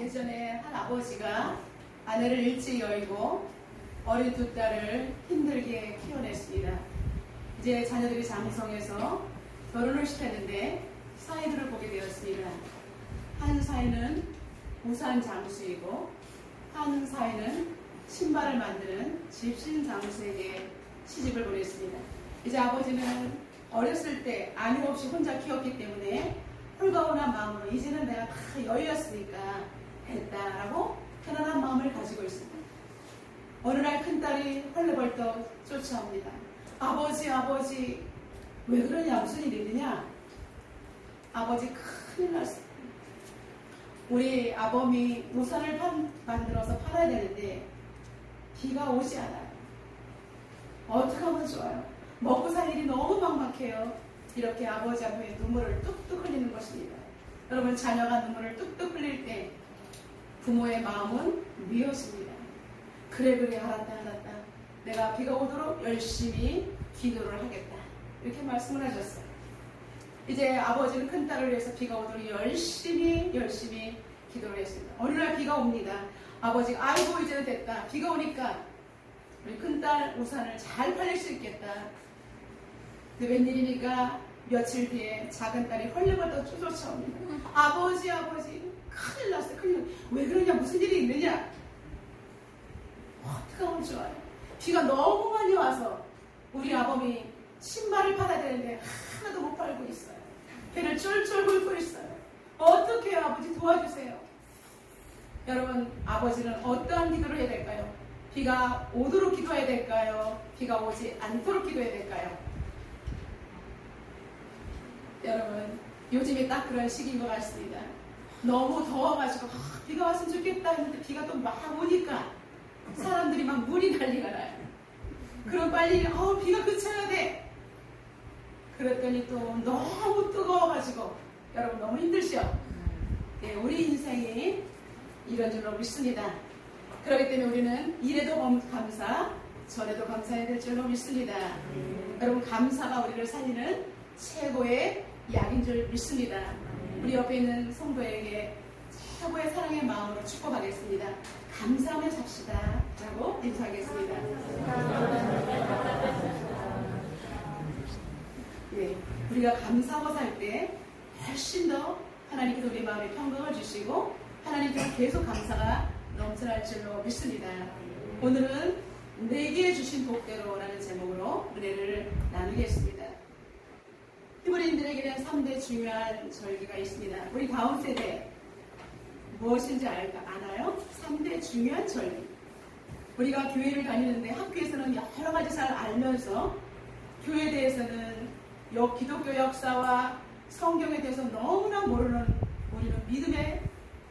예전에 한 아버지가 아내를 일찍 여의고 어린 두 딸을 힘들게 키워냈습니다. 이제 자녀들이 장성해서 결혼을 시켰는데 사이들을 보게 되었습니다. 한 사이는 우산 장수이고 한 사이는 신발을 만드는 집신 장수에게 시집을 보냈습니다. 이제 아버지는 어렸을 때 아내 없이 혼자 키웠기 때문에 홀가분한 마음으로 이제는 내가 다 여유였으니까 됐다라고 편안한 마음을 가지고 있습니다. 어느 날 큰딸이 헐레벌떡 쫓아옵니다. 아버지 왜 그러냐, 무슨 일이 있느냐. 아버지 큰일 났습니다. 우리 아범이 우산을 만들어서 팔아야 되는데 비가 오지 않아요. 어떻게 하면 좋아요? 먹고 살 일이 너무 막막해요. 이렇게 아버지 앞에 눈물을 뚝뚝 흘리는 것입니다. 여러분, 자녀가 눈물을 뚝뚝 흘릴 때 부모의 마음은 미워집니다. 그래 알았다. 내가 비가 오도록 열심히 기도를 하겠다. 이렇게 말씀을 하셨어요. 이제 아버지는 큰딸을 위해서 비가 오도록 열심히 기도를 했습니다. 어느 날 비가 옵니다. 아버지가 아이고 이제는 됐다. 비가 오니까 우리 큰딸 우산을 잘 팔릴 수 있겠다. 근데 웬일입니까? 며칠 뒤에 작은 딸이 헐레벌떡 쫓아옵니다. 아버지 큰일 났어요. 왜 그러냐, 무슨 일이 있느냐. 어떻게 하면 좋아요? 비가 너무 많이 와서 우리 아범이 신발을 팔아야 되는데 하나도 못 팔고 있어요. 배를 쫄쫄 굴고 있어요. 어떻게 해요? 아버지 도와주세요. 여러분, 아버지는 어떠한 기도를 해야 될까요? 비가 오도록 기도해야 될까요? 비가 오지 않도록 기도해야 될까요? 여러분, 요즘이 딱 그런 시기인 것 같습니다. 너무 더워가지고 비가 왔으면 좋겠다 했는데 비가 또 막 오니까 사람들이 막 물이 난리가 나요. 그럼 빨리 비가 그쳐야 돼. 그랬더니 또 너무 뜨거워가지고 여러분 너무 힘들죠? 네, 우리 인생이 이런 줄로 믿습니다. 그렇기 때문에 우리는 이래도 감사, 저래도 감사해야 될 줄로 믿습니다. 여러분, 감사가 우리를 살리는 최고의 약인 줄 믿습니다. 우리 옆에 있는 성도에게 최고의 사랑의 마음으로 축복하겠습니다. 감사하며 삽시다 라고 인사하겠습니다. 네, 우리가 감사하고 살 때 훨씬 더 하나님께서 우리 마음에 평강을 주시고 하나님께서 계속 감사가 넘쳐날 줄로 믿습니다. 오늘은 내게 주신 복대로라는 제목으로 은혜를 나누겠습니다. 히브리인들에게는 3대 중요한 절기가 있습니다. 우리 다음 세대 무엇인지 아나요? 3대 중요한 절기. 우리가 교회를 다니는데 학교에서는 여러 가지 잘 알면서 교회에 대해서는 기독교 역사와 성경에 대해서 너무나 모르는 우리는 믿음의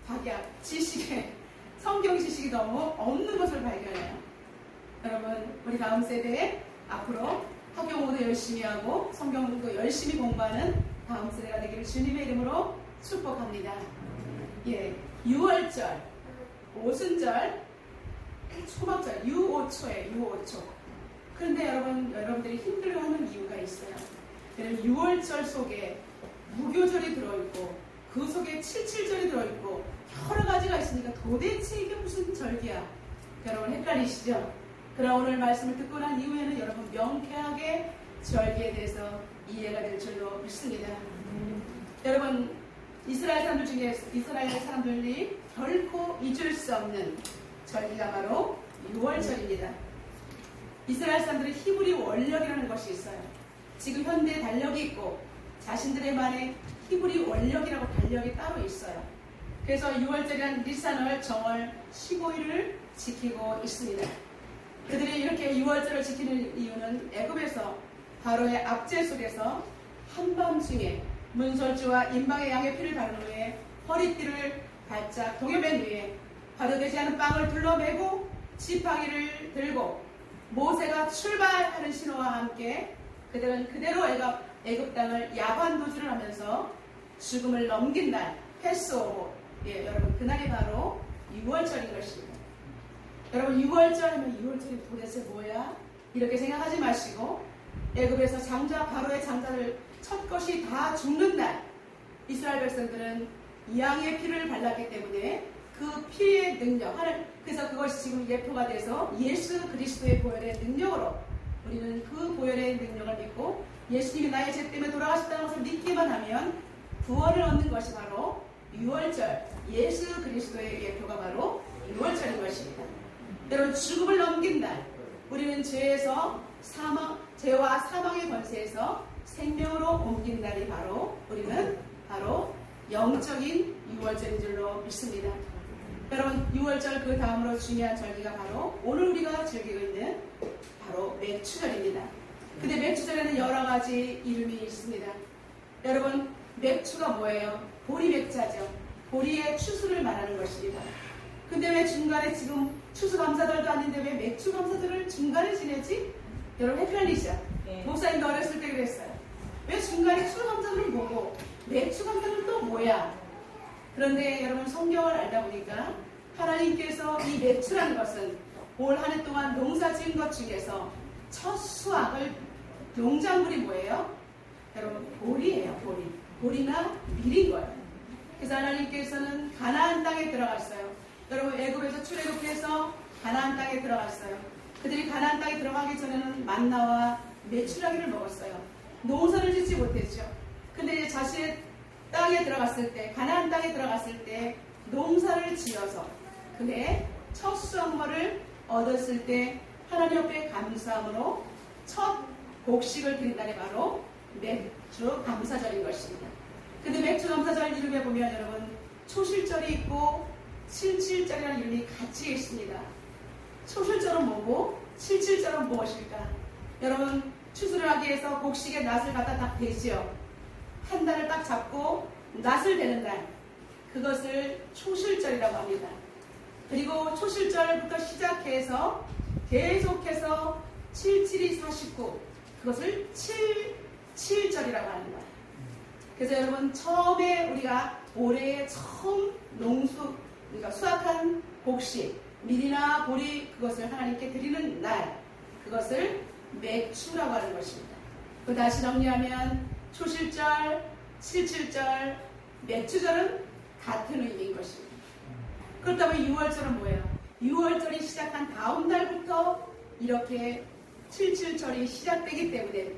박약, 지식에 성경 지식이 너무 없는 것을 발견해요. 여러분, 우리 다음 세대에 앞으로 학교 모두 열심히 하고 성경도 열심히 공부하는 다음 세대가 되기를 주님의 이름으로 축복합니다. 예, 6월절, 오순절, 초막절, 유오초예요. 유오초. 그런데 여러분들이 힘들어하는 이유가 있어요. 6월절 속에 무교절이 들어있고 그 속에 77절이 들어있고 여러 가지가 있으니까 도대체 이게 무슨 절기야? 여러분 헷갈리시죠? 그러나 오늘 말씀을 듣고 난 이후에는 여러분 명쾌하게 절기에 대해서 이해가 될 줄로 믿습니다. 여러분, 이스라엘 사람들이 결코 잊을 수 없는 절기가 바로 6월절입니다. 이스라엘 사람들의 히브리 원력이라는 것이 있어요. 지금 현대에 달력이 있고 자신들의 말에 히브리 원력이라고 달력이 따로 있어요. 그래서 6월절이란 니산월, 정월 15일을 지키고 있습니다. 그들이 이렇게 6월절을 지키는 이유는 애굽에서 바로의 압제 속에서 한밤중에 문설주와 임방의 양의 피를 바른 후에 허리띠를 바짝 동여맨 위에 발효되지 않은 빵을 둘러매고 지팡이를 들고 모세가 출발하는 신호와 함께 그들은 그대로 애굽 땅을 야반도주를 하면서 죽음을 넘긴 날 패스오버, 여러분 그날이 바로 6월절인 것입니다. 여러분 6월절 하면 6월절이 도대체 뭐야? 이렇게 생각하지 마시고 애굽에서 바로의 장자를 첫 것이 다 죽는 날 이스라엘 백성들은 양의 피를 발랐기 때문에 그 피의 능력, 그래서 그것이 지금 예표가 돼서 예수 그리스도의 보혈의 능력으로 우리는 그 보혈의 능력을 믿고 예수님이 나의 죄 때문에 돌아가셨다는 것을 믿기만 하면 구원을 얻는 것이 바로 유월절, 예수 그리스도의 예표가 바로 유월절인 것입니다. 여러분, 죽음을 넘긴 날, 우리는 죄와 사망의 권세에서 생명으로 옮긴 날이 바로 우리는 바로 영적인 유월절인 줄로 믿습니다. 여러분, 유월절 그 다음으로 중요한 절기가 바로 오늘 우리가 즐기고 있는 바로 맥추절입니다. 근데 맥추절에는 여러 가지 이름이 있습니다. 여러분, 맥추가 뭐예요? 보리맥자죠. 보리의 추수를 말하는 것입니다. 근데 왜 중간에 지금 추수감사절도 아닌데 왜 맥추감사절을 중간에 지내지? 여러분, 헷갈리죠? 네. 목사님도 어렸을 때 그랬어요. 왜 중간에 추수감사절은 뭐고 맥추감사절은 또 뭐야? 그런데 여러분, 성경을 알다 보니까 하나님께서 이 맥추라는 것은 올 한 해 동안 농사 지은 것 중에서 첫 수확을, 농작물이 뭐예요? 여러분, 보리예요. 보리나 밀인 거예요. 그래서 하나님께서는 가나안 땅에 들어갔어요. 여러분, 애굽에서 출애굽해서 가나안 땅에 들어갔어요. 그들이 가나안 땅에 들어가기 전에는 만나와 메추라기를 먹었어요. 농사를 짓지 못했죠. 근데 이제 자신의 땅에 들어갔을 때, 가나안 땅에 들어갔을 때 농사를 지어서 그의 첫 수확물을 얻었을 때 하나님 앞에 감사함으로 첫 곡식을 드린 날이 바로 맥주 감사절인 것입니다. 근데 맥주 감사절 이름에 보면 여러분, 초실절이 있고 칠칠절이라는 이름이 같이 있습니다. 초실절은 뭐고 칠칠절은 무엇일까? 여러분, 추수를 하기 위해서 곡식에 낫을 갖다 딱 대지요. 한 달을 딱 잡고 낫을 대는 날, 그것을 초실절이라고 합니다. 그리고 초실절부터 시작해서 계속해서 77이 49, 그것을 77절이라고 합니다. 그래서 여러분, 처음에 우리가 올해 처음 그러니까 수확한 곡식, 밀이나 보리, 그것을 하나님께 드리는 날, 그것을 맥추라고 하는 것입니다. 그 다시 정리하면 초실절, 77절, 맥추절은 같은 의미인 것입니다. 그렇다면 6월절은 뭐예요? 6월절이 시작한 다음 날부터 이렇게 77절이 시작되기 때문에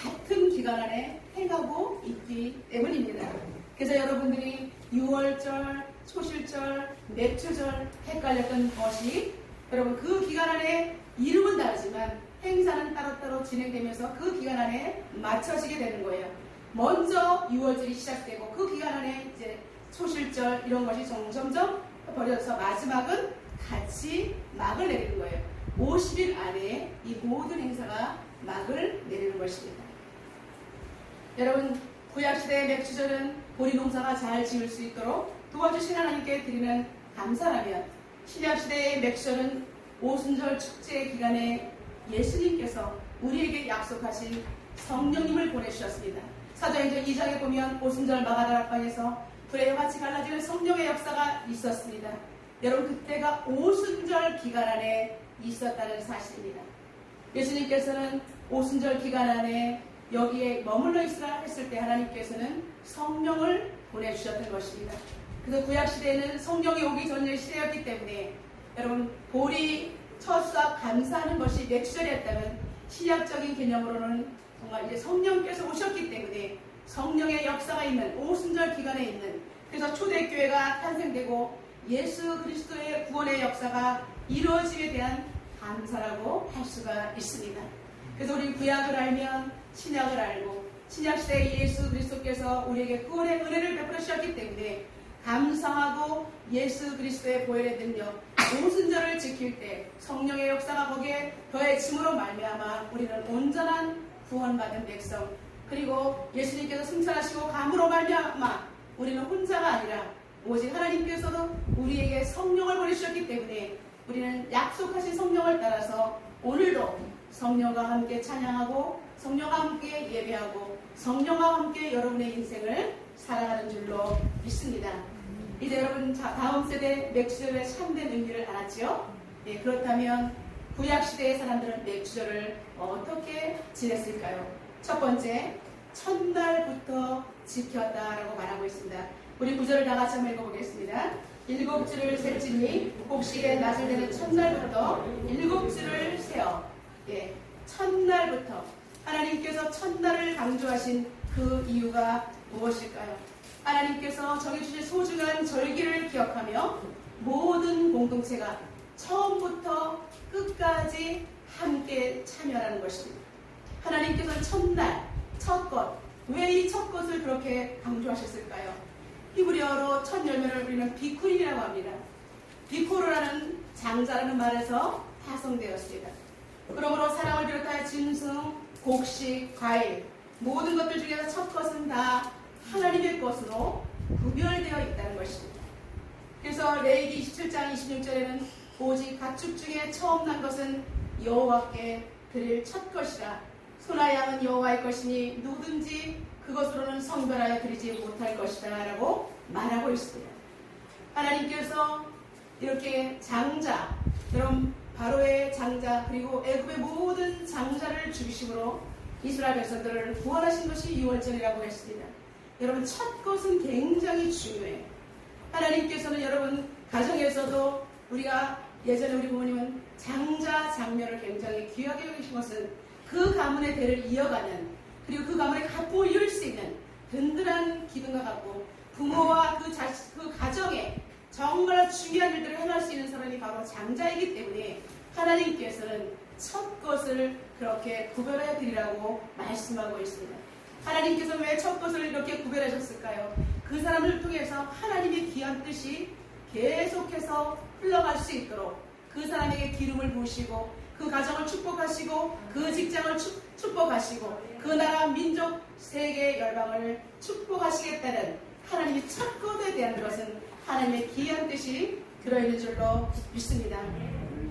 같은 기간 안에 행하고 있기 때문입니다. 그래서 여러분들이 6월절, 초실절, 맥추절 헷갈렸던 것이 여러분, 그 기간 안에 이름은 다르지만 행사는 따로따로 진행되면서 그 기간 안에 맞춰지게 되는 거예요. 먼저 6월절이 시작되고 그 기간 안에 이제 초실절 이런 것이 점점점 벌어져서 마지막은 같이 막을 내리는 거예요. 50일 안에 이 모든 행사가 막을 내리는 것입니다. 여러분, 구약시대의 맥추절은 보리 농사가 잘 지을 수 있도록 도와주신 하나님께 드리는 감사라면, 신약시대의 맥추절은 오순절 축제 기간에 예수님께서 우리에게 약속하신 성령님을 보내주셨습니다. 사도행전 2장에 보면 오순절 마가다락방에서 불의 같이 갈라지는 성령의 역사가 있었습니다. 여러분, 그때가 오순절 기간 안에 있었다는 사실입니다. 예수님께서는 오순절 기간 안에 여기에 머물러 있으라 했을 때 하나님께서는 성령을 보내주셨던 것입니다. 그래서 구약시대에는 성령이 오기 전의 시대였기 때문에 여러분, 보리 첫 수확 감사하는 것이 맥추절이었다면 신약적인 개념으로는 정말 이제 성령께서 오셨기 때문에 성령의 역사가 있는 오순절 기간에 있는, 그래서 초대교회가 탄생되고 예수 그리스도의 구원의 역사가 이루어짐에 대한 감사라고 할 수가 있습니다. 그래서 우리 구약을 알면 신약을 알고, 신약시대의 예수 그리스도께서 우리에게 구원의 은혜를 베풀어 주셨기 때문에 감사하고 예수 그리스도의 보혈의 능력, 오순절을 지킬 때 성령의 역사가 거기에 더해짐으로 말미암아 우리는 온전한 구원받은 백성, 그리고 예수님께서 승천하시고 감으로 말미암아 우리는 혼자가 아니라 오직 하나님께서도 우리에게 성령을 보내주셨기 때문에 우리는 약속하신 성령을 따라서 오늘도 성령과 함께 찬양하고 성령과 함께 예배하고 성령과 함께 여러분의 인생을 살아가는 줄로 믿습니다. 이제 여러분, 다음 세대 맥추절의 참된 의미를 알았죠? 네, 그렇다면 구약시대의 사람들은 맥추절을 어떻게 지냈을까요? 첫 번째, 첫날부터 지켰다라고 말하고 있습니다. 우리 구절을 다 같이 한번 읽어보겠습니다. 7줄을 셀지니 곡식의 낫을 되는 첫날부터 7줄을 세어. 예, 첫날부터 하나님께서 첫날을 강조하신 그 이유가 무엇일까요? 하나님께서 정해주신 소중한 절기를 기억하며 모든 공동체가 처음부터 끝까지 함께 참여하는 것입니다. 하나님께서는 첫날, 첫것, 왜 이 첫것을 그렇게 강조하셨을까요? 히브리어로 첫 열매를 우리는 비쿠린이라고 합니다. 비쿠르라는 장자라는 말에서 파송되었습니다. 그러므로 사랑을 비롯하여 짐승, 곡식, 과일 모든 것들 중에서 첫 것은 다 하나님의 것으로 구별되어 있다는 것입니다. 그래서 레위기 27장 26절에는 오직 가축 중에 처음 난 것은 여호와께 드릴 첫 것이라 소나 양은 여호와의 것이니 누구든지 그것으로는 성별하여 드리지 못할 것이다 라고 말하고 있습니다. 하나님께서 이렇게 장자, 여러분 바로의 장자 그리고 애굽의 모든 장자를 중심으로 이스라엘 백성들을 구원하신 것이 유월절이라고 했습니다. 여러분 첫 것은 굉장히 중요해요. 하나님께서는 여러분 가정에서도 우리가 예전에 우리 부모님은 장자 장녀를 굉장히 귀하게 여기신 것은 그 가문의 대를 이어가는 그리고 그 가문의 가풍을 이룰 수 있는 든든한 기둥과 같고 부모와 그 가정에 정말 중요한 일들을 해낼 수 있는 사람이 바로 장자이기 때문에 하나님께서는 첫 것을 그렇게 구별해 드리라고 말씀하고 있습니다. 하나님께서 왜 첫 것을 이렇게 구별하셨을까요? 그 사람을 통해서 하나님의 귀한 뜻이 계속해서 흘러갈 수 있도록 그 사람에게 기름을 부으시고 그 가정을 축복하시고 그 직장을 축복하시고 그 나라 민족 세계 열방을 축복하시겠다는 하나님의 첫 것에 대한 것은 하나님의 귀한 뜻이 들어있는 줄로 믿습니다.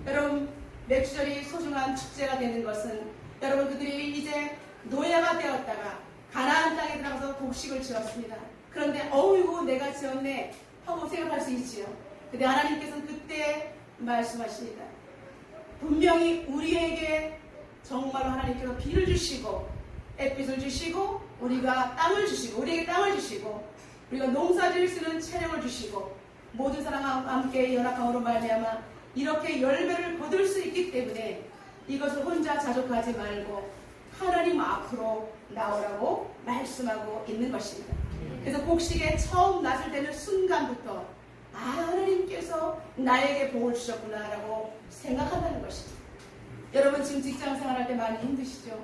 여러분 맥주절이 소중한 축제가 되는 것은 여러분 그들이 이제 노예가 되었다가 가나안 땅에 들어가서 곡식을 지었습니다. 그런데 어이구 내가 지었네 하고 생각할 수 있지요. 근데 하나님께서는 그때 말씀하십니다. 분명히 우리에게 정말로 하나님께서 비를 주시고 햇빛을 주시고 우리가 땅을 주시고 우리에게 땅을 주시고 우리가 농사 지을 수 있는 체력을 주시고 모든 사람과 함께 연합함으로 말미암아 이렇게 열매를 거둘 수 있기 때문에 이것을 혼자 자족하지 말고 하나님 앞으로 나오라고 말씀하고 있는 것입니다. 그래서 곡식에 처음 낫을 되는 순간부터 하나님께서 나에게 복을 주셨구나라고 생각한다는 것입니다. 여러분 지금 직장 생활할 때 많이 힘드시죠?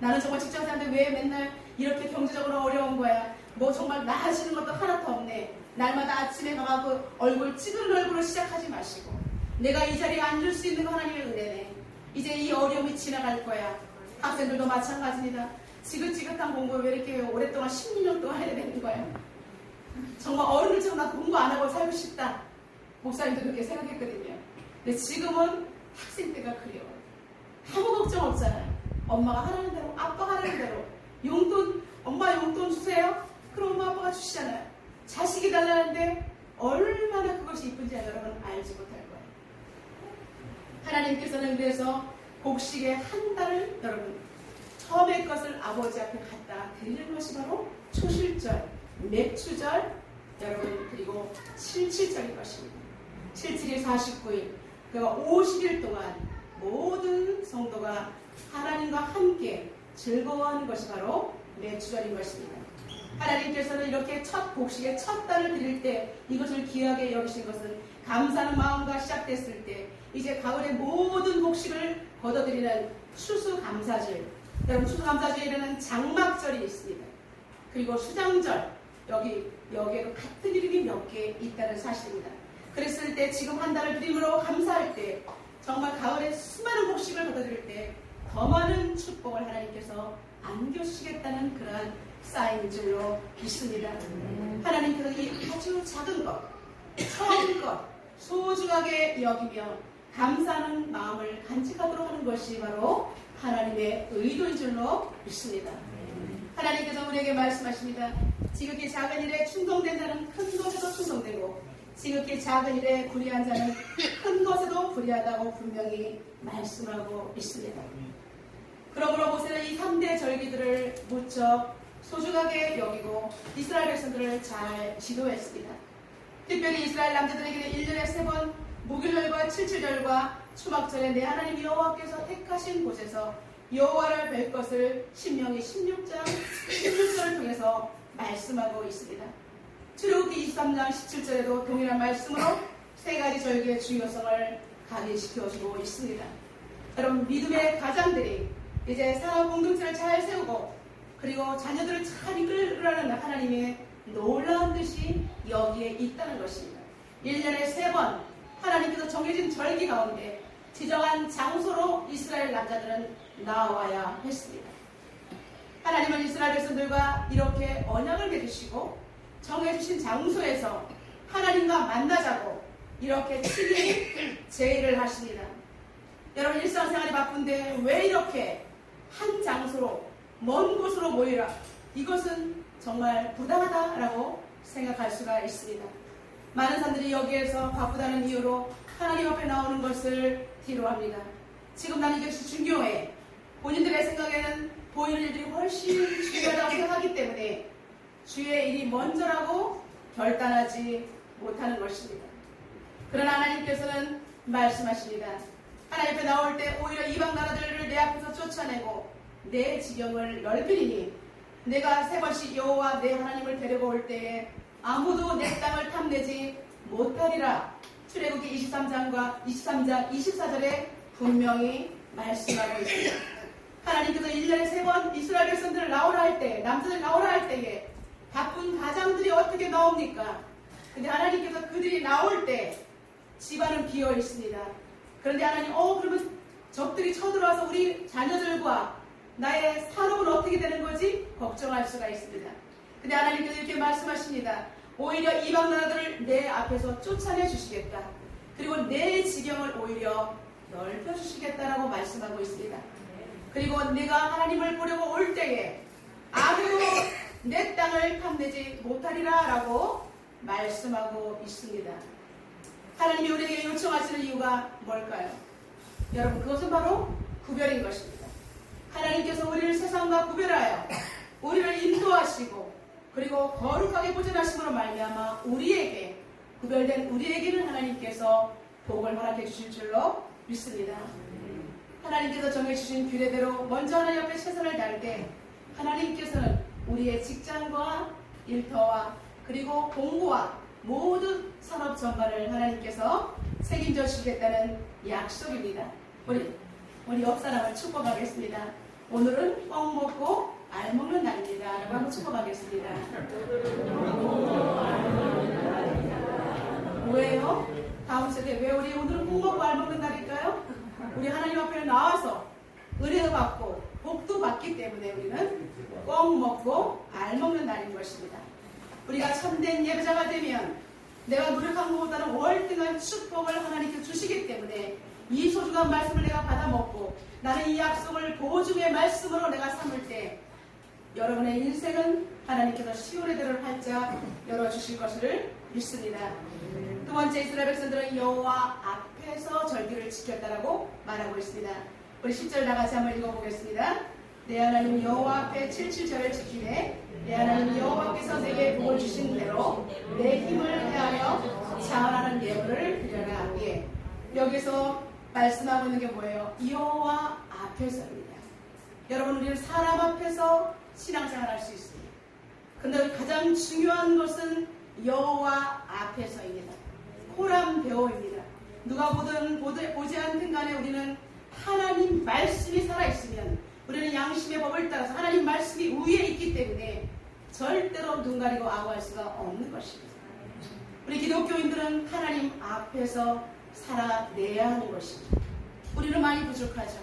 나는 정말 직장 생활할 때 왜 맨날 이렇게 경제적으로 어려운 거야? 뭐 정말 나아지는 것도 하나도 없네. 날마다 아침에 가고 얼굴 찌그른 얼굴로 시작하지 마시고 내가 이 자리에 앉을 수 있는 거 하나님의 은혜네. 이제 이 어려움이 지나갈 거야. 학생들도 마찬가지입니다. 지긋지긋한 공부 왜 이렇게 오랫동안 16년 동안 해야 되는 거야? 정말 어른들처럼 나 공부 안 하고 살고 싶다. 목사님도 그렇게 생각했거든요. 근데 지금은 학생 때가 그래요. 아무 걱정 없잖아요. 엄마가 하라는 대로, 아빠가 하라는 대로 용돈, 엄마 용돈 주세요? 그럼 엄마 아빠가 주시잖아요. 자식이 달라는데 얼마나 그것이 이쁜지 여러분 알지 못할 거예요. 하나님께서는 그래서 곡식의 한 달을 여러분 처음의 것을 아버지 앞에 갖다 드리는 것이 바로 초실절, 맥주절 여러분 그리고 77절인 것입니다. 77일 49일 그러니까 50일 동안 모든 성도가 하나님과 함께 즐거워하는 것이 바로 맥주절인 것입니다. 하나님께서는 이렇게 첫 곡식의 첫 달을 드릴 때 이것을 귀하게 여기신 것은 감사하는 마음과 시작됐을 때 이제 가을의 모든 곡식을 거둬들이는 추수감사절 여러분 추수감사절에는 장막절이 있습니다. 그리고 수장절 여기에도 같은 이름이 몇 개 있다는 사실입니다. 그랬을 때 지금 한 달을 드림으로 감사할 때 정말 가을에 수많은 곡식을 거둬들일 때 더 많은 축복을 하나님께서 안겨주시겠다는 그러한 사인인 줄로 믿습니다. 하나님께서 이 아주 작은 것, 처음 것 소중하게 여기며 감사하는 마음을 간직하도록 하는 것이 바로 하나님의 의도인 줄로 믿습니다. 하나님께서 우리에게 말씀하십니다. 지극히 작은 일에 충동된 자는 큰 것에도 충동되고 지극히 작은 일에 불의한 자는 큰 것에도 불의하다고 분명히 말씀하고 있습니다. 그러므로 모세는 이 3대 절기들을 무척 소중하게 여기고 이스라엘 백성들을 잘 지도했습니다. 특별히 이스라엘 남자들에게는 1년에 3번 무길절과 칠칠절과 추막절에 내 하나님 여호와께서 택하신 곳에서 여호와를 뵐 것을 신명기 16장 16절을 통해서 말씀하고 있습니다. 출애굽기 23장 17절에도 동일한 말씀으로 3가지 절기의 중요성을 각인시켜주고 있습니다. 여러분, 믿음의 가장들이 이제 산업 공동체를 잘 세우고 그리고 자녀들을 잘 이끌으라는 하나님의 놀라운 뜻이 여기에 있다는 것입니다. 1년에 3번 하나님께서 정해진 절기 가운데 지정한 장소로 이스라엘 남자들은 나와야 했습니다. 하나님은 이스라엘 백성들과 이렇게 언약을 맺으시고 정해주신 장소에서 하나님과 만나자고 이렇게 친히 제의를 하십니다. 여러분, 일상생활이 바쁜데 왜 이렇게 한 장소로 먼 곳으로 모이라, 이것은 정말 부당하다라고 생각할 수가 있습니다. 많은 사람들이 여기에서 바쁘다는 이유로 하나님 앞에 나오는 것을 뒤로합니다. 지금 나는 이것이 중요해. 본인들의 생각에는 보이는 일들이 훨씬 중요하다고 생각하기 때문에 주의 일이 먼저라고 결단하지 못하는 것입니다. 그러나 하나님께서는 말씀하십니다. 하나님 앞에 나올 때 오히려 이방 나라들을 내 앞에서 쫓아내고 내 지경을 넓히리니 내가 3번씩 여호와 내 하나님을 데리고 올 때에 아무도 내 땅을 탐내지 못하리라. 출애굽기 23장 24절에 분명히 말씀하고 있습니다. 하나님께서 1년에 3번 이스라엘 백성들을 나오라 할 때, 남자들 나오라 할 때에 바쁜 가장들이 어떻게 나옵니까? 근데 하나님께서 그들이 나올 때 집안은 비어 있습니다. 그런데 하나님, 그러면 적들이 쳐들어와서 우리 자녀들과 나의 산업은 어떻게 되는 거지? 걱정할 수가 있습니다. 근데 하나님께서 이렇게 말씀하십니다. 오히려 이방 나라들을 내 앞에서 쫓아내 주시겠다. 그리고 내 지경을 오히려 넓혀 주시겠다라고 말씀하고 있습니다. 그리고 내가 하나님을 보려고 올 때에 아무도 내 땅을 탐내지 못하리라 라고 말씀하고 있습니다. 하나님이 우리에게 요청하시는 이유가 뭘까요? 여러분, 그것은 바로 구별인 것입니다. 하나님께서 우리를 세상과 구별하여 우리를 인도하시고 그리고 거룩하게 보존하심으로 말미암아 우리에게, 구별된 우리에게는 하나님께서 복을 허락해 주실 줄로 믿습니다. 하나님께서 정해주신 규례대로 먼저 하나님 앞에 최선을 다할 때 하나님께서는 우리의 직장과 일터와 그리고 공부와 모든 산업 전반을 하나님께서 책임져 주시겠다는 약속입니다. 우리 옆 사람을 축복하겠습니다. 오늘은 뻥 먹고 알 먹는 날입니다. 라고 한번 축복하겠습니다. 왜요? 다음 세대 왜 우리 오늘은 뻥 먹고 알 먹는 날일까요? 우리 하나님 앞에 나와서 은혜도 받고 복도 받기 때문에 우리는 뻥 먹고 알 먹는 날인 것입니다. 우리가 참된 예배자가 되면 내가 노력한 것보다는 월등한 축복을 하나님께 주시기 때문에 이 소중한 말씀을 내가 받아 먹고 나는 이 약속을 보증의 말씀으로 내가 삼을 때 여러분의 인생은 하나님께서 시온의 대로를 활짝 열어주실 것을 믿습니다. 두 번째, 이스라엘 백성들은 여호와 앞에서 절기를 지켰다라고 말하고 있습니다. 우리 10절 나가서 한번 읽어보겠습니다. 내 하나님 여호와 앞에 77절을 지키되 내 하나님 여호와께서 내게 복을 주신 대로 내 힘을 해하여 자원하는 예물을 드려라. 예. 여기서 말씀하고 있는 게 뭐예요? 여호와 앞에서입니다. 여러분, 우리는 사람 앞에서 신앙생활 할 수 있습니다. 그런데 가장 중요한 것은 여호와 앞에서입니다. 호람베오입니다. 누가 보지 않든 간에 우리는 하나님 말씀이 살아있으면 우리는 양심의 법을 따라서 하나님 말씀이 위에 있기 때문에 절대로 눈 가리고 아우할 수가 없는 것입니다. 우리 기독교인들은 하나님 앞에서 살아내야 하는 것입니다. 우리는 많이 부족하죠.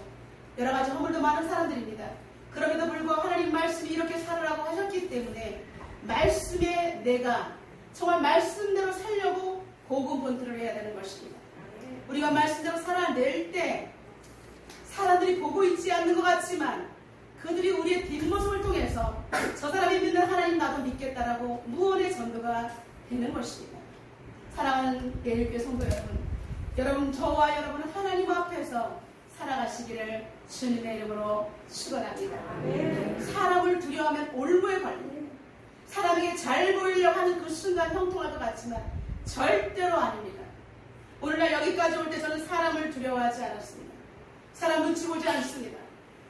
여러 가지 허물도 많은 사람들입니다. 그럼에도 불구하고 하나님 말씀이 이렇게 살으라고 하셨기 때문에 말씀에 내가 정말 말씀대로 살려고 고군분투를 해야 되는 것입니다. 우리가 말씀대로 살아낼 때 사람들이 보고 있지 않는 것 같지만 그들이 우리의 뒷모습을 통해서 저 사람이 믿는 하나님 나도 믿겠다라고 무언의 전도가 되는 것입니다. 사랑하는 예일교회 성도 여러분, 저와 여러분은 하나님 앞에서 살아가시기를 주님의 이름으로 축원합니다. 사람을 두려워하면 올무에 걸립니다. 사람에게 잘 보이려고 하는 그 순간 형통할 것 같지만 절대로 아닙니다. 오늘날 여기까지 올 때 저는 사람을 두려워하지 않았습니다. 사람 눈치 보지 않습니다.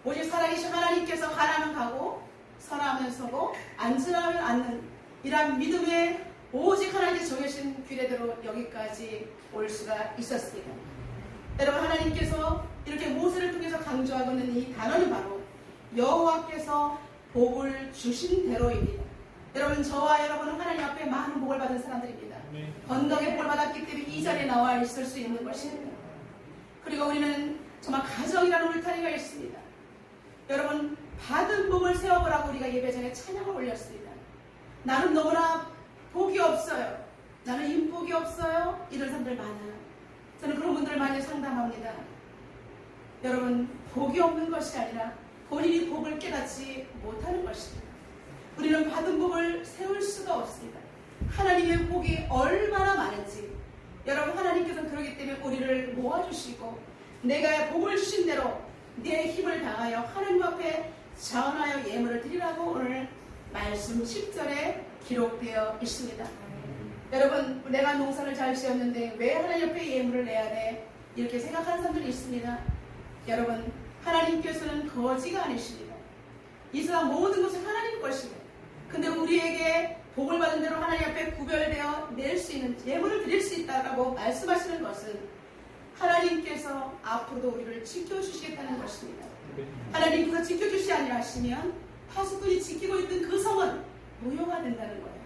오직 살아계신 하나님께서 가라면 가고 서라면 서고 앉으라면 앉는 이러한 믿음에 오직 하나님께서 정해진 규례대로 여기까지 올 수가 있었습니다. 여러분, 하나님께서 이렇게 모세를 통해서 강조하고 있는 이 단어는 바로 여호와께서 복을 주신 대로입니다. 여러분, 저와 여러분은 하나님 앞에 많은 복을 받은 사람들입니다. 건강의 복을 받았기 때문에 이 자리에 나와 있을 수 있는 것입니다. 그리고 우리는 정말 가정이라는 울타리가 있습니다. 여러분, 받은 복을 세워보라고 우리가 예배 전에 찬양을 올렸습니다. 나는 너무나 복이 없어요. 나는 인복이 없어요. 이런 사람들 많아요. 저는 그런 분들을 많이 상담합니다. 여러분, 복이 없는 것이 아니라 본인이 복을 깨닫지 못하는 것입니다. 우리는 받은 복을 세울 수가 없습니다. 하나님의 복이 얼마나 많은지 여러분, 하나님께서는 그러기 때문에 우리를 모아주시고 내가 복을 주신 대로 내 힘을 다하여 하나님 앞에 자원하여 예물을 드리라고 오늘 말씀 10절에 기록되어 있습니다. 여러분, 내가 농사를 잘 지었는데 왜 하나님 앞에 예물을 내야 돼? 이렇게 생각하는 사람들이 있습니다. 여러분, 하나님께서는 거지가 아니십니다. 이 세상 모든 것은 하나님 것입니다. 근데 우리에게 복을 받은 대로 하나님 앞에 구별되어 낼 수 있는 예물을 드릴 수 있다고 말씀하시는 것은 하나님께서 앞으로도 우리를 지켜주시겠다는 것입니다. 하나님께서 지켜주시 아니라 하시면 파수꾼이 지키고 있던 그 성은 무효가 된다는 거예요.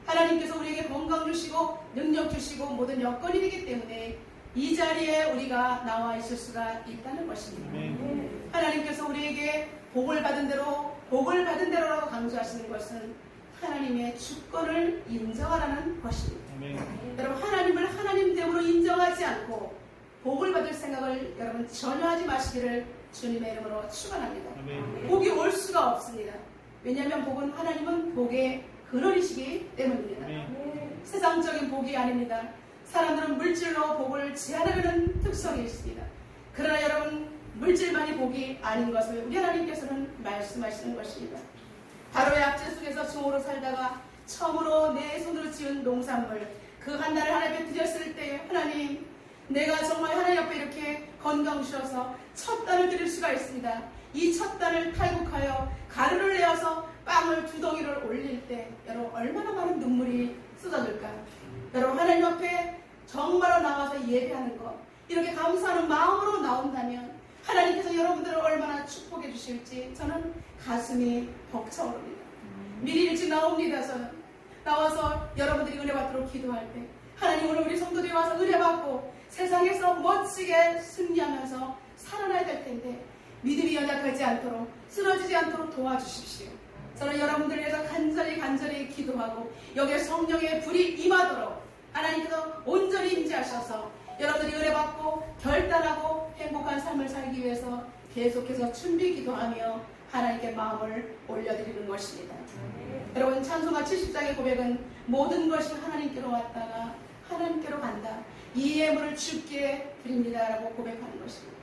하나님께서 우리에게 건강 주시고 능력 주시고 모든 여건이 되기 때문에 이 자리에 우리가 나와 있을 수가 있다는 것입니다. 하나님께서 우리에게 복을 받은 대로라고 강조하시는 것은 하나님의 주권을 인정하라는 것입니다. 여러분, 하나님을 하나님됨으로 인정하지 않고 복을 받을 생각을 여러분 전혀 하지 마시기를 주님의 이름으로 축원합니다. 복이 올 수가 없습니다. 왜냐하면 복은 하나님은 복의 근원이시기 때문입니다. 세상적인 복이 아닙니다. 사람들은 물질로 복을 제한하려는 특성이 있습니다. 그러나 여러분, 물질만이 복이 아닌 것을 우리 하나님께서는 말씀하시는 것입니다. 바로의 압제 속에서 종으로 살다가 처음으로 내 손으로 지은 농산물 그 한 달을 하나님께 드렸을 때 하나님, 내가 정말 하나님 앞에 이렇게 건강 주셔서 첫 단을 드릴 수가 있습니다. 이 첫 단을 탈곡하여 가루를 내어서 빵을 2덩이를 올릴 때 여러분 얼마나 많은 눈물이 쏟아질까. 여러분, 하나님 앞에 정말로 나와서 예배하는 것, 이렇게 감사하는 마음으로 나온다면 하나님께서 여러분들을 얼마나 축복해 주실지 저는 가슴이 벅차오릅니다. 미리 일찍 나옵니다. 저는 나와서 여러분들이 은혜 받도록 기도할 때 하나님, 오늘 우리 성도들이 와서 은혜 받고 세상에서 멋지게 승리하면서 살아나야 될 텐데 믿음이 연약하지 않도록 쓰러지지 않도록 도와주십시오. 저는 여러분들을 위해서 간절히 기도하고 여기에 성령의 불이 임하도록 하나님께서 온전히 임재하셔서 여러분들이 은혜 받고 결단하고 행복한 삶을 살기 위해서 계속해서 준비 기도하며 하나님께 마음을 올려드리는 것입니다. 여러분, 찬송가 70장의 고백은 모든 것이 하나님께로 왔다가 하나님께로 간다. 이 예물을 주께 드립니다라고 고백하는 것입니다.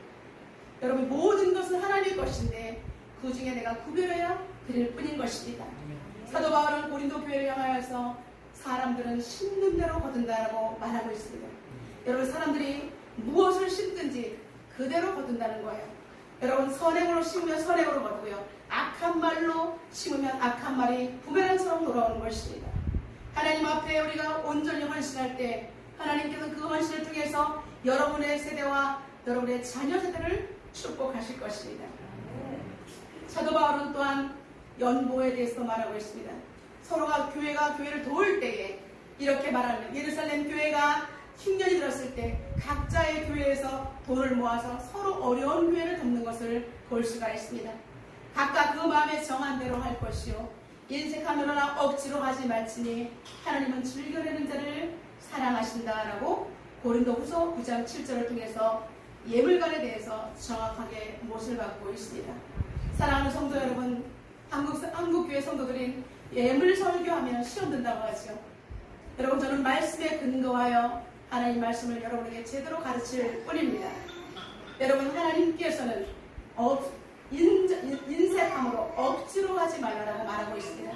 여러분, 모든 것은 하나님의 것인데 그 중에 내가 구별해야 드릴 뿐인 것입니다. 사도 바울은 고린도 교회를 향하여서 사람들은 심는 대로 거둔다라고 말하고 있습니다. 여러분, 사람들이 무엇을 심든지 그대로 거둔다는 거예요. 여러분, 선행으로 심으면 선행으로 거두고요, 악한 말로 심으면 악한 말이 부메랑처럼 돌아오는 것입니다. 하나님 앞에 우리가 온전히 헌신할 때 하나님께서 그 헌신을 통해서 여러분의 세대와 여러분의 자녀 세대를 축복하실 것입니다. 사도 바울은 또한 연보에 대해서 말하고 있습니다. 서로가 교회가 교회를 도울 때에 이렇게 말하는, 예루살렘 교회가 흉년이 들었을 때 각자의 교회에서 돈을 모아서 서로 어려운 교회를 돕는 것을 볼 수가 있습니다. 각각 그 마음에 정한 대로 할 것이요 인색하노라 억지로 하지 말지니 하나님은 즐겨내는 자를 사랑하신다라고 고린도후서 9장 7절을 통해서 예물관에 대해서 정확하게 못을 받고 있습니다. 사랑하는 성도 여러분, 한국교회 성도들인 예물 설교하면 시험 든다고 하죠. 여러분, 저는 말씀에 근거하여 하나님 말씀을 여러분에게 제대로 가르칠 뿐입니다. 여러분, 하나님께서는 인색함으로 억지로 하지 말라고 말하고 있습니다.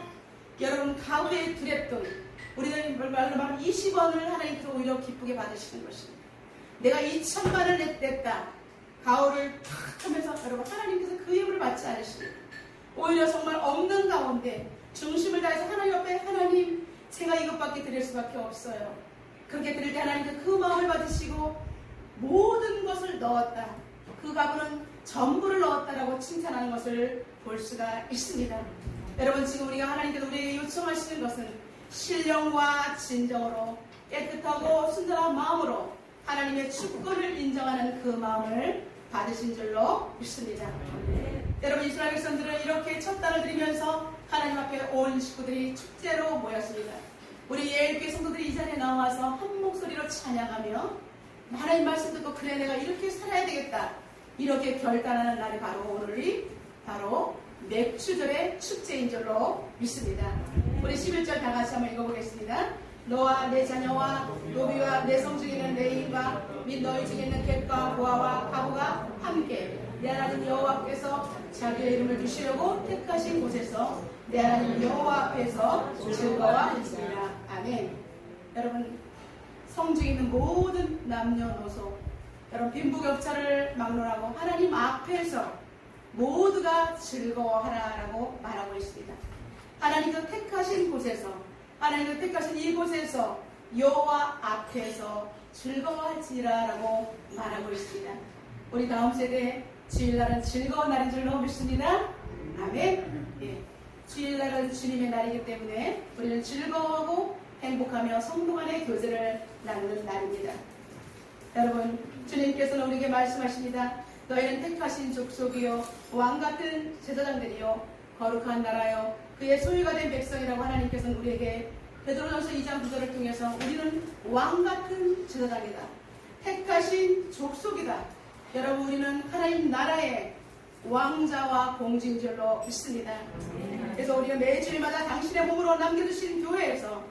여러분, 가우에 두렵던 우리는 말로 말하면 20원을 하나님께서 오히려 기쁘게 받으시는 것입니다. 내가 2천만 원을 냈다. 가오를 탁 하면서 여러분 하나님께서 그 예물을 받지 않으십니다. 오히려 정말 없는 가운데 중심을 다해서 하나님 앞에 하나님 제가 이것밖에 드릴 수밖에 없어요. 그렇게 드릴 때 하나님께서 그 마음을 받으시고 모든 것을 넣었다. 그 가구는 전부를 넣었다라고 칭찬하는 것을 볼 수가 있습니다. 여러분 지금 우리가 하나님께서 우리에게 요청하시는 것은 신령과 진정으로 깨끗하고 순전한 마음으로 하나님의 주권을 인정하는 그 마음을 받으신 줄로 믿습니다. 여러분 이스라엘 백성들은 이렇게 첫 달을 드리면서 하나님 앞에 온 식구들이 축제로 모였습니다. 우리 예일교회 성도들이 이 자리에 나와서 한 목소리로 찬양하며 하나님 말씀 듣고 그래 내가 이렇게 살아야 되겠다 이렇게 결단하는 날이 바로 오늘이 바로 맥주절의 축제인 줄로 믿습니다. 우리 11절 다 같이 한번 읽어보겠습니다. 너와 내 자녀와 노비와 내 성 중에 있는 레인과 및 너희 중에 있는 객과 보아와 가부가 함께 내 하나님 여호와께서 자기의 이름을 두시려고 택하신 곳에서 내 하나님 여호와 앞에서 즐거워하리라. 아멘. 여러분 성중에 있는 모든 남녀노소 여러분 빈부격차를 막론하고 하나님 앞에서 모두가 즐거워하라라고 말하고 있습니다. 하나님께서 택하신 곳에서 하나님께서 택하신 이곳에서 여호와 앞에서 즐거워할지라라고 말하고 있습니다. 우리 다음 세대 주일날은 즐거운 날인 줄로 믿습니다. 아멘. 예. 주일날은 주님의 날이기 때문에 우리는 즐거워하고 행복하며 성도 간의 교제를 나누는 날입니다. 여러분 주님께서는 우리에게 말씀하십니다. 너희는 택하신 족속이요 왕같은 제사장들이요 거룩한 나라요 그의 소유가 된 백성이라고 하나님께서는 우리에게 베드로전서 2장 9절을 통해서 우리는 왕같은 제사장이다. 택하신 족속이다. 여러분 우리는 하나님 나라의 왕자와 공주인 줄로 믿습니다. 그래서 우리는 매주일마다 당신의 몸으로 남겨주신 교회에서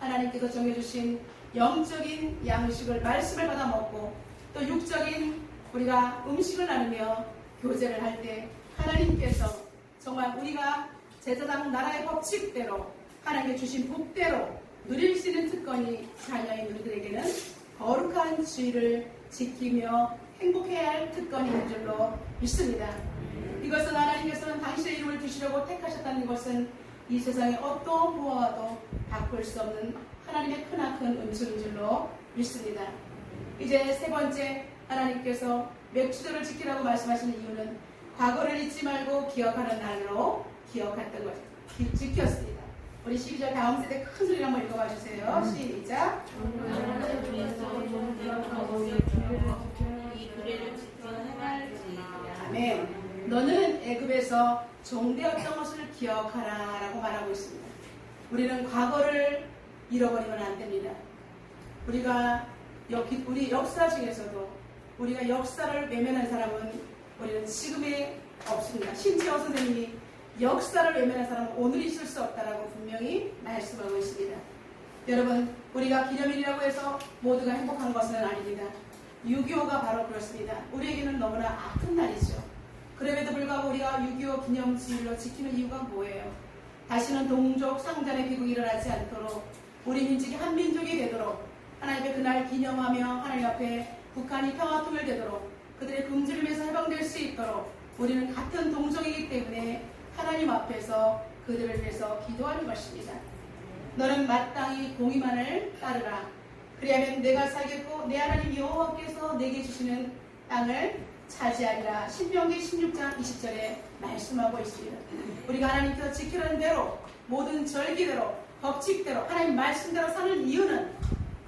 하나님께서 정해주신 영적인 양식을 말씀을 받아 먹고 또 육적인 우리가 음식을 나누며 교제를 할 때 하나님께서 정말 우리가 제사장 나라의 법칙대로 하나님께 주신 복대로 누릴 수 있는 특권이 자녀인 우리들에게는 거룩한 주의를 지키며 행복해야 할 특권이 있는 줄로 믿습니다. 이것은 하나님께서는 당신의 이름을 두시려고 택하셨다는 것은 이 세상의 어떠한 보아도 바꿀 수 없는 하나님의 크나큰 은총인 줄로 믿습니다. 이제 세 번째 하나님께서 맥주절을 지키라고 말씀하시는 이유는 과거를 잊지 말고 기억하는 날로 기억했던 것 지켰습니다. 우리 12절 다음 세대 큰 소리로 한번 읽어봐 주세요. 시작. 아멘. 너는 애굽에서 종되었던 것을 기억하라라고 말하고 있습니다. 우리는 과거를 잃어버리면 안 됩니다. 우리 역사 중에서도 우리가 역사를 외면한 사람은 우리는 지금에 없습니다. 신지호 선생님이 역사를 외면한 사람은 오늘 있을 수 없다라고 분명히 말씀하고 있습니다. 여러분 우리가 기념일이라고 해서 모두가 행복한 것은 아닙니다. 6.25가 바로 그렇습니다. 우리에게는 너무나 아픈 날이죠. 그럼에도 불구하고 우리가 6.25 기념주일로 지키는 이유가 뭐예요? 다시는 동족 상잔의 비극이 일어나지 않도록 우리 민족이 한 민족이 되도록 하나님의 그날 기념하며 하나님 앞에 북한이 평화통일되도록 그들의 금지를 위해서 해방될 수 있도록 우리는 같은 동족이기 때문에 하나님 앞에서 그들을 위해서 기도하는 것입니다. 너는 마땅히 공의만을 따르라. 그리하면 내가 살겠고 내 하나님 여호와께서 내게 주시는 땅을 차지하리라. 신명기 16장 20절에 말씀하고 있습니다. 우리가 하나님께서 지키라는 대로 모든 절기대로 법칙대로 하나님 말씀대로 사는 이유는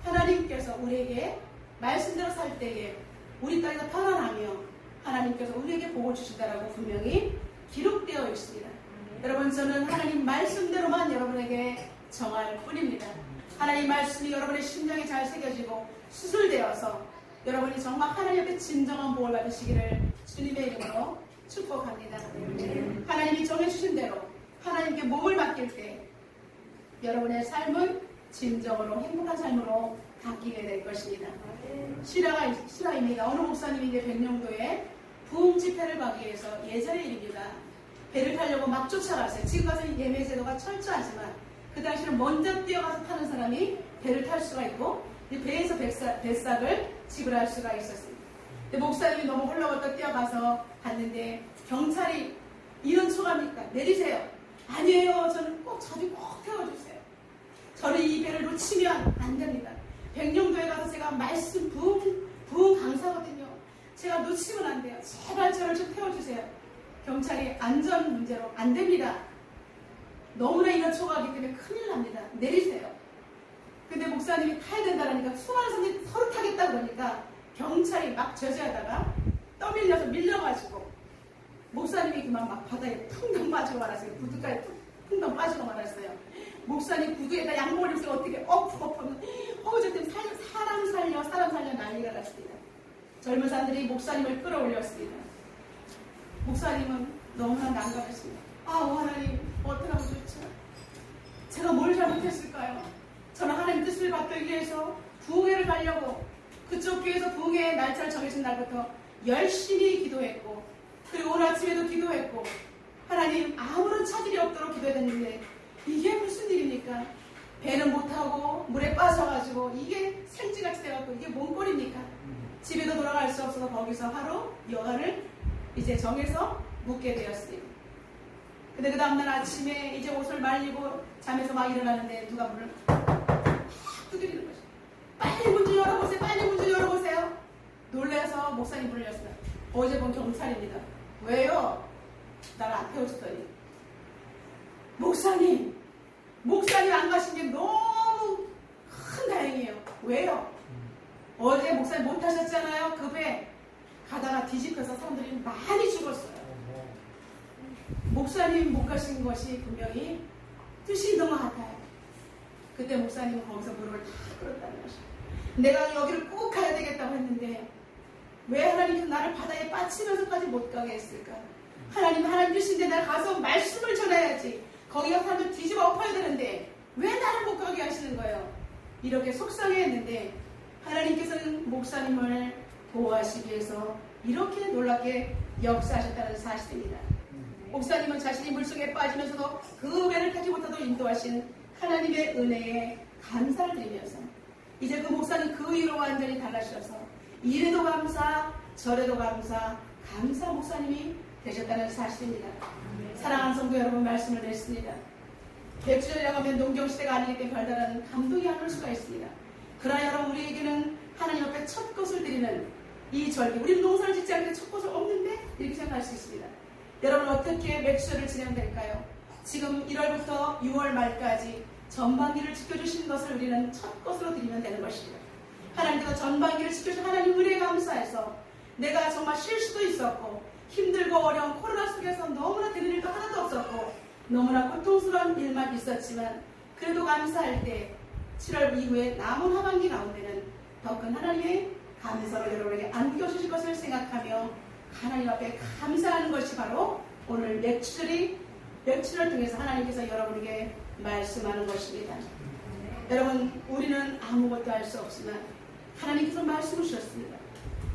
하나님께서 우리에게 말씀대로 살 때에 우리 땅에서 편안하며 하나님께서 우리에게 복을 주신다라고 분명히 기록되어 있습니다. 여러분 저는 하나님 말씀대로만 여러분에게 정할 뿐입니다. 하나님 말씀이 여러분의 심령에 잘 새겨지고 수술되어서 여러분이 정말 하나님 앞에 진정한 복을 받으시기를 주님의 이름으로 축복합니다. 하나님이 정해주신 대로 하나님께 몸을 맡길 때 여러분의 삶은 진정으로 행복한 삶으로 바뀌게 될 것입니다. 실화입니다. 어느 목사님이 이제 백령도에 부흥 집회를 가기 위해서 예전의 일입니다. 배를 타려고 막 쫓아갔어요. 지금 가서 예매 제도가 철저하지만 그 당시에는 먼저 뛰어가서 타는 사람이 배를 탈 수가 있고 배에서 뱃삭을 지불할 수가 있었습니다. 근데 목사님이 너무 홀라벌떡 뛰어가서 갔는데 경찰이 이런 초갑니까? 내리세요. 아니에요. 저는 꼭 저를 꼭 태워주세요. 저는 이 배를 놓치면 안 됩니다. 백령도에 가서 제가 말씀 부흥 강사거든요. 제가 놓치면 안 돼요. 제발 저를 좀 태워주세요. 경찰이 안전 문제로 안 됩니다. 너무나 이런 초과하기 때문에 큰일 납니다. 내리세요. 근데 목사님이 타야 된다니까 수많은 사람들이 서로 타겠다 그러니까 경찰이 막 저지하다가 떠밀려서 밀려가지고 목사님이 그만 막 바다에 퉁덩 빠지고 말았어요. 구두가에 퉁덩 빠지고 말았어요. 목사님 구두에다 양복을 입어서 어떻게 엎어엎어는 어쨌든 사람 살려 난리가 났습니다. 젊은 사람들이 목사님을 끌어올렸습니다. 목사님은 너무나 난감했습니다. 하나님 어떡하면 좋죠? 제가 뭘 잘못했을까요? 저는 하나님 뜻을 받기 위해서 부흥회를 가려고 그쪽 교회에서 부흥회 날짜를 정해진 날부터 열심히 기도했고 그리고 오늘 아침에도 기도했고 하나님 아무런 차질이 없도록 기도했는데 이게 무슨 일입니까? 배는 못하고 물에 빠져가지고 이게 생쥐같이 돼갖고 이게 뭔 꼴입니까? 집에도 돌아갈 수 없어서 거기서 하루 여가를 이제 정해서 묵게 되었습니다. 근데 그 다음날 아침에 이제 옷을 말리고 잠에서 막 일어나는데 누가 문을 막 두드리는 거죠. 빨리 문 좀 열어보세요. 빨리 문 좀 열어보세요. 놀라서 목사님 문을 열었습니다. 어제 본 경찰입니다. 왜요? 나를 안 태워줬더니 목사님 안 가신 게 너무 큰 다행이에요. 왜요? 어제 목사님 못 타셨잖아요. 그 배 가다가 뒤집혀서 사람들이 많이 죽었어요. 목사님 못 가신 것이 분명히 뜻이 있는 것 같아요. 그때 목사님은 거기서 무릎을 다 꿇었다는 것이죠. 내가 여기를 꼭 가야 되겠다고 했는데 왜 하나님께서 나를 바다에 빠치면서까지 못 가게 했을까? 하나님 뜻인데 내가 가서 말씀을 전해야지. 거기가 사람들 뒤집어 엎어야 되는데 왜 나를 못 가게 하시는 거예요? 이렇게 속상해했는데 하나님께서는 목사님을 보호하시기 위해서 이렇게 놀랍게 역사하셨다는 사실입니다. 목사님은 자신이 물속에 빠지면서도 그 배를 타지 못하도록 인도하신 하나님의 은혜에 감사를 드리면서 이제 그 목사님 그 위로 완전히 달라지셔서 이래도 감사 저래도 감사 목사님이 되셨다는 사실입니다. 사랑하는 성도 여러분 말씀을 냈습니다. 백주년이라고 하면 농경시대가 아니기 때문에 별다른 감동이 안 올 수가 있습니다. 그러나 여러분 우리에게는 하나님 앞에 첫 것을 드리는 이 절기 우리는 농사를 짓지 않는데 첫 것을 없는데 이렇게 생각할 수 있습니다. 여러분 어떻게 맥주를 진행될까요? 지금 1월부터 6월 말까지 전반기를 지켜주신 것을 우리는 첫 것으로 드리면 되는 것입니다. 하나님께서 전반기를 지켜주신 하나님 은혜에 감사해서 내가 정말 쉴 수도 있었고 힘들고 어려운 코로나 속에서 너무나 되는 일도 하나도 없었고 너무나 고통스러운 일만 있었지만 그래도 감사할 때 7월 이후에 남은 하반기 가운데는 더 큰 하나님의 감사로 여러분에게 안겨주실 것을 생각하며 하나님 앞에 감사하는 것이 바로 오늘 맥주를 통해서 하나님께서 여러분에게 말씀하는 것입니다. 여러분 우리는 아무것도 할 수 없지만 하나님께서 말씀을 주셨습니다.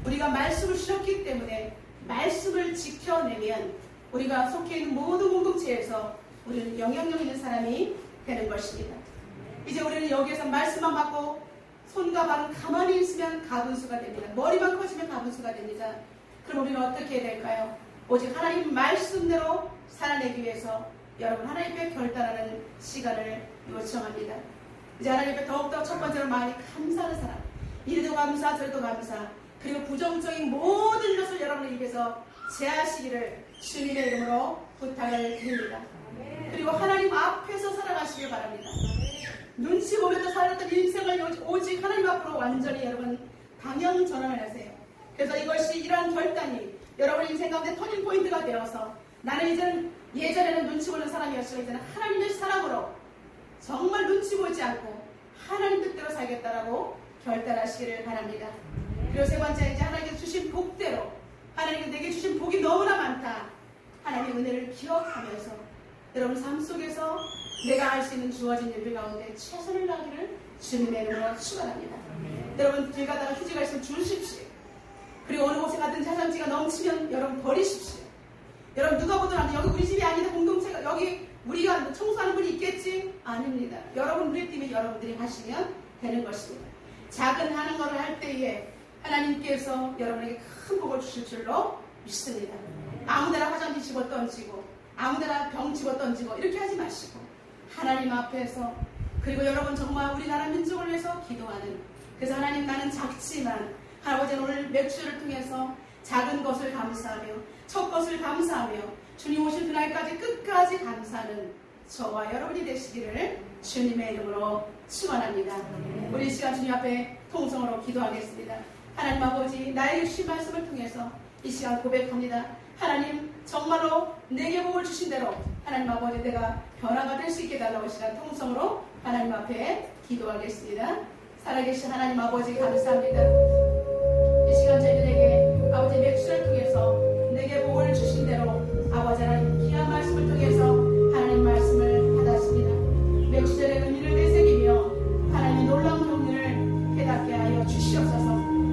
우리가 말씀을 주셨기 때문에 말씀을 지켜내면 우리가 속해 있는 모든 공동체에서 우리는 영향력 있는 사람이 되는 것입니다. 이제 우리는 여기에서 말씀만 받고 손과 발은 가만히 있으면 가분수가 됩니다. 머리만 커지면 가분수가 됩니다. 그럼 우리는 어떻게 해야 될까요? 오직 하나님 말씀대로 살아내기 위해서 여러분 하나님 앞에 결단하는 시간을 요청합니다. 이제 하나님 앞에 더욱더 첫 번째로 많이 감사하는 사람, 이래도 감사 저래도 감사, 그리고 부정적인 모든 것을 여러분의 입에서 제하시기를 주님의 이름으로 부탁을 드립니다. 그리고 하나님 앞에서 살아가시길 바랍니다. 눈치 보면서 살았던 인생을 오직 하나님 앞으로 완전히 여러분 방향 전환을 하세요. 그래서 이것이 이러한 결단이 여러분 인생 가운데 터닝 포인트가 되어서 나는 이제는 예전에는 눈치 보는 사람이었지만 이제는 하나님의 사람으로 정말 눈치 보지 않고 하나님 뜻대로 살겠다라고 결단하시기를 바랍니다. 그리고 세 번째 이제 하나님께서 주신 복대로 하나님께서 내게 주신 복이 너무나 많다. 하나님의 은혜를 기억하면서 여러분 삶 속에서 내가 할 수 있는 주어진 일들 가운데 최선을 다하기를 주님의 이름으로 축원합니다. 여러분 길 가다가 휴지가 있으면 주십시오. 그리고 어느 곳에 가든지 화장지가 넘치면 여러분 버리십시오. 여러분 누가 보더라도 여기 우리 집이 아니다, 공동체가 여기 우리가 청소하는 분이 있겠지? 아닙니다. 여러분 눈에 띄면 여러분들이 하시면 되는 것입니다. 작은 하는 것을 할 때에 하나님께서 여러분에게 큰 복을 주실 줄로 믿습니다. 아무데나 화장지 집어 던지고 아무데나 병 집어 던지고 이렇게 하지 마시고 하나님 앞에서, 그리고 여러분 정말 우리나라 민족을 위해서 기도하는, 그래서 하나님 나는 작지만 아버지는 오늘 맥주를 통해서 작은 것을 감사하며 첫 것을 감사하며 주님 오실 그날까지 끝까지 감사하는 저와 여러분이 되시기를 주님의 이름으로 축원합니다. 우리 이 시간 주님 앞에 통성으로 기도하겠습니다. 하나님 아버지, 나에게 주신 말씀을 통해서 이 시간 고백합니다. 하나님 정말로 내게 복을 주신 대로 하나님 아버지 내가 변화가 될 수 있게 달라고 시간 통성으로 하나님 앞에 기도하겠습니다. 살아계신 하나님 아버지 감사합니다. 이 시간 저희들에게 아버지 맥주를 통해서 내게 복을 주신 대로 아버지 하나님 귀한 말씀을 통해서 하나님 말씀을 받았습니다. 맥주절의 의미를 되새기며 하나님 놀라운 경륜을 깨닫게 하여 주시옵소서.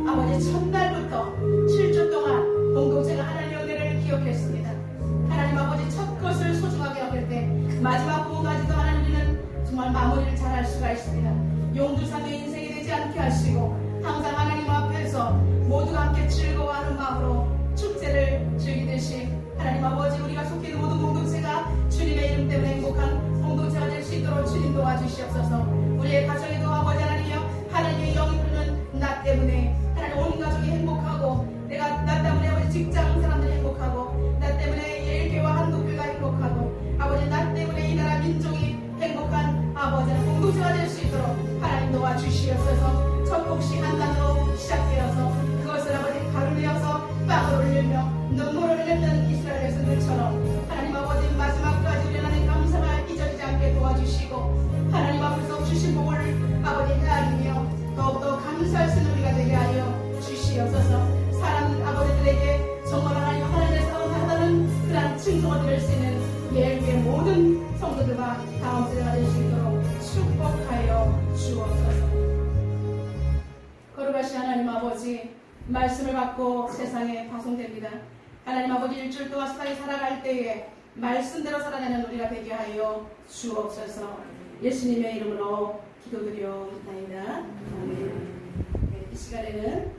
아버지 첫날부터 7주 동안 공동체가 하나님의 은혜를 기억했습니다. 하나님 아버지 첫 것을 소중하게 여길 때 마지막 부분까지도 하나님은 정말 마무리를 잘할 수가 있습니다. 용두삼의 인생이 되지 않게 하시고 항상 하나님 앞에서 모두가 함께 즐거워하는 마음으로 축제를 즐기듯이 하나님 아버지 우리가 속해 있는 모든 공동체가 주님의 이름 때문에 행복한 공동체가 될 수 있도록 주님 도와주시옵소서. 우리의 가정에도 아버지 하나님이여 하나님의 영이 흐르는 나 때문에 하나님 온 가족이 행복하고 나 때문에 아버지 직장 사람들이 행복하고 나 때문에 예일교와 한국교가 행복하고 아버지 나 때문에 이 나라 민족이 행복한 아버지 공동체가 될 수 있도록 하나님 도와주시옵소서. 첫 곡식 한 단으로 시작되어서 그것을 아버지 가루내어서 빵을 올리며 눈물을 흘렸던 이스라엘 백성들처럼 하나님 아버지 마지막까지 우리 하나님 감사가 잊어지지 않게 도와주시고 하나님 앞에서 주신 복을 아버지 헤아리며 더욱더 감사할 수 있는 우리가 되게 하여 주시옵소서. 사람 아버지들에게 정말 하나님의 사랑한다는 그런 칭송을 드릴 수 있는 예일교의 모든 성도들과 다음 세대가 될 수 있도록 축복하여 주옵소서. 거룩하신 하나님 아버지, 말씀을 받고 세상에 파송됩니다. 하나님 아버지 일주일 동안 세상에 살아갈 때에 말씀대로 살아내는 우리가 되게 하여 주옵소서. 예수님의 이름으로 기도드리옵나이다. 아멘. 이 시간에는